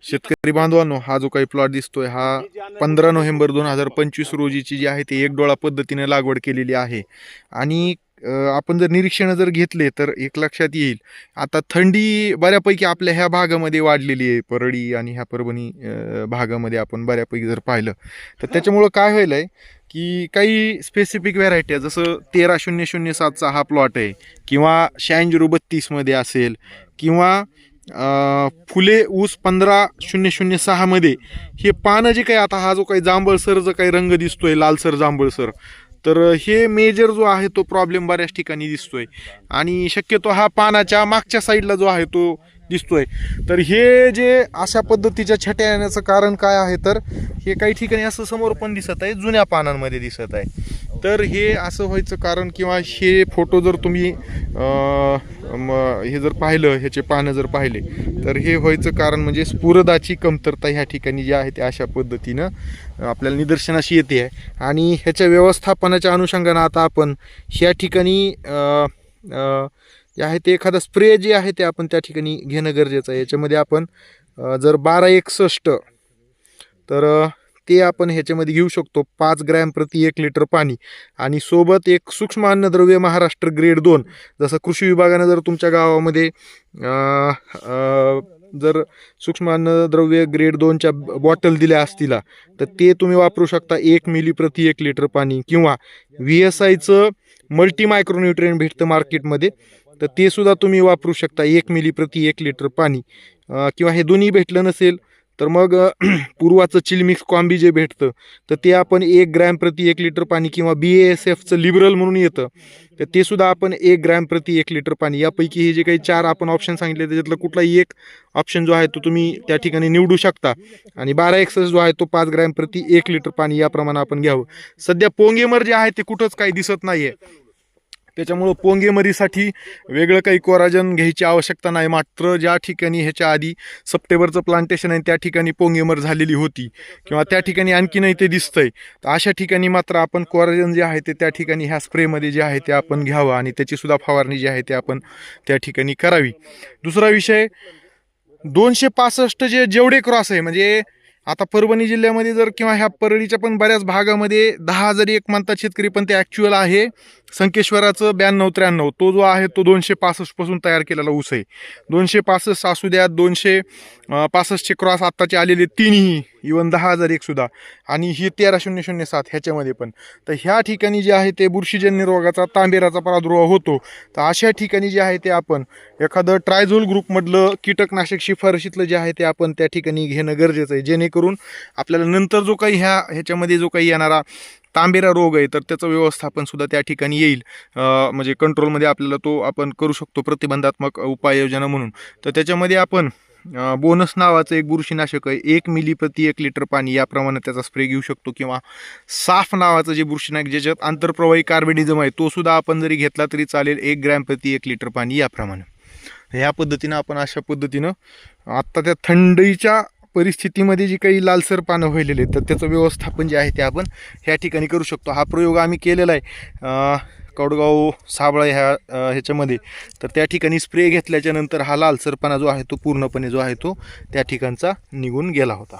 शेतकरी बांधवांनो, हा जो काही प्लॉट दिसतोय हा 15 नोव्हेंबर 2025 रोजीची जी आहे ती एक डोळा पद्धतीने लागवड केलेली आहे. आणि आपण जर निरीक्षण जर घेतले तर एक लक्षात येईल, आता थंडी बऱ्यापैकी आपल्या ह्या भागामध्ये वाढलेली आहे. परळी आणि ह्या परभणी भागामध्ये आपण बऱ्यापैकी जर पाहिलं तर त्याच्यामुळं काय व्हायलंय की काही स्पेसिफिक व्हरायटी आहे, जसं 13-0-0-7चा हा प्लॉट आहे, किंवा 96-32 मध्ये असेल, किंवा फुले ऊस 15-0-0-6 मध्ये हे पानं जे काही, आता हा जो काही जांभळसर जो काही रंग दिसतोय, लालसर जांभळसर, तर हे मेजर जो आहे तो प्रॉब्लेम बऱ्याच ठिकाणी दिसतोय. आणि शक्यतो हा पानाच्या मागच्या साईडला जो आहे तो दिसतोय. तर हे जे अशा पद्धतीच्या छट्या येण्याचं कारण काय आहे, तर हे काही ठिकाणी असं समोर पण दिसत आहे, जुन्या पानांमध्ये दिसत आहे. तर हे असं व्हायचं कारण, किंवा हे फोटो जर तुम्ही हे जर पाहिलं, ह्याचे पानं जर पाहिले, तर हे व्हायचं कारण म्हणजे स्फुरदाची कमतरता ह्या ठिकाणी जी आहे ते अशा पद्धतीनं आपल्याला निदर्शनाशी येते आहे. आणि ह्याच्या व्यवस्थापनाच्या अनुषंगानं आता आपण ह्या ठिकाणी जे आहे ते एखादा स्प्रे जे आहे ते आपण त्या ठिकाणी घेणं गरजेचं आहे. याच्यामध्ये आपण जर 1261 तर ते आपण ह्याच्यामध्ये घेऊ शकतो, 5 ग्रॅम प्रति 1 लिटर पाणी. आणि सोबत एक सूक्ष्म अन्नद्रव्य महाराष्ट्र ग्रेड 2, जसं कृषी विभागानं जर तुमच्या गावामध्ये जर सूक्ष्म अन्नद्रव्य ग्रेड 2च्या बॉटल दिल्या असतील तर ते तुम्ही वापरू शकता, 1 मिली प्रति 1 लिटर पाणी. किंवा VSIचं मल्टी मायक्रोन्यूट्रिएंट भेटतं मार्केटमध्ये, तर ते सुद्धा तुम्ही वापरू शकता, 1 मिली प्रति 1 लिटर पाणी. किंवा हे दोन्ही भेटलं नसेल तर मग पूर्वाचं चिलमिक्स कॉम्बी जे भेटतं तर ते आपण 1 ग्रॅम प्रति 1 लिटर पाणी, किंवा BASFचं लिबरल म्हणून येतं तर ते सुद्धा आपण 1 ग्रॅम प्रति 1 लिटर पाणी. यापैकी हे जे काही 4 आपण ऑप्शन सांगितले त्याच्यातलं कुठलाही एक ऑप्शन जो आहे तो तुम्ही त्या ठिकाणी निवडू शकता. आणि 1261 जो आहे तो 5 ग्रॅम प्रति 1 लिटर पाणी याप्रमाणे आपण घ्यावं. सध्या पोंगेमर जे आहे ते कुठंच काही दिसत नाही आहे, त्याच्यामुळं पोंगेमरीसाठी वेगळं काही कोराजन घ्यायची आवश्यकता नाही. मात्र ज्या ठिकाणी ह्याच्या आधी सप्टेंबरचं प्लांटेशन आहे त्या ठिकाणी पोंगेमर झालेली होती, किंवा त्या ठिकाणी आणखीनही ते दिसतंय, तर अशा ठिकाणी मात्र आपण कोराजन जे आहे ते त्या ठिकाणी ह्या स्प्रेमध्ये जे आहे ते आपण घ्यावं, आणि त्याची सुद्धा फवारणी जी आहे ते आपण त्या ठिकाणी करावी. दुसरा विषय, 265 जेवढे क्रॉस आहे, म्हणजे आता परभणी जिल्ह्यामध्ये जर, किंवा ह्या परळीच्या पण बऱ्याच भागामध्ये 10,001 म्हणतात शेतकरी, पण ते ॲक्च्युअल आहे संकेश्वराचं 92-93, तो जो आहे तो 265 पासून तयार केलेला ऊस आहे. 265 असू द्या, 265चे क्रॉस आत्ताचे आलेले तीनही, इवन 10,001 सुद्धा, आणि ही 13-0-0-7 ह्याच्यामध्ये पण. तर ह्या ठिकाणी जे आहे ते बुरशीजन्य रोगाचा, तांबेराचा प्रादुर्भाव होतो. तर अशा ठिकाणी जे आहे ते आपण एखादं ट्रायझोल ग्रुपमधलं कीटकनाशक शिफारशीतलं जे आहे ते आपण त्या ठिकाणी घेणं गरजेचं आहे, जेणेकरून आपल्याला नंतर जो काही ह्याच्यामध्ये जो काही येणारा तांबेरा रोग आहे तर त्याचं व्यवस्थापन सुद्धा त्या ठिकाणी येईल, म्हणजे कंट्रोलमध्ये आपल्याला तो आपण करू शकतो प्रतिबंधात्मक उपाययोजना म्हणून. तर त्याच्यामध्ये आपण बोनस नावाचं एक बुरशीनाशक आहे, 1 मिली प्रति 1 लिटर पाणी याप्रमाणे त्याचा स्प्रे घेऊ शकतो. किंवा साफ नावाचं जे बुरशीनाशक ज्याच्यात आंतरप्रवाही कार्बेडिझम आहे तो सुद्धा आपण जरी घेतला तरी चालेल, 1 ग्रॅम प्रति 1 लिटर पाणी याप्रमाणे. ह्या पद्धतीनं आपण अशा पद्धतीनं आत्ता त्या थंडीच्या परिस्थितीमध्ये जी काही लालसर पानं व्हायलेले तर त्याचं व्यवस्थापन जे आहे ते आपण ह्या ठिकाणी करू शकतो. हा प्रयोग आम्ही केलेला आहे कौडगाव साबळा ह्याच्यामध्ये. तर त्या ठिकाणी स्प्रे घेतल्याच्या नंतर हा लालसरपणा जो आहे तो पूर्णपणे जो आहे तो त्या ठिकाणचा निघून गेला होता.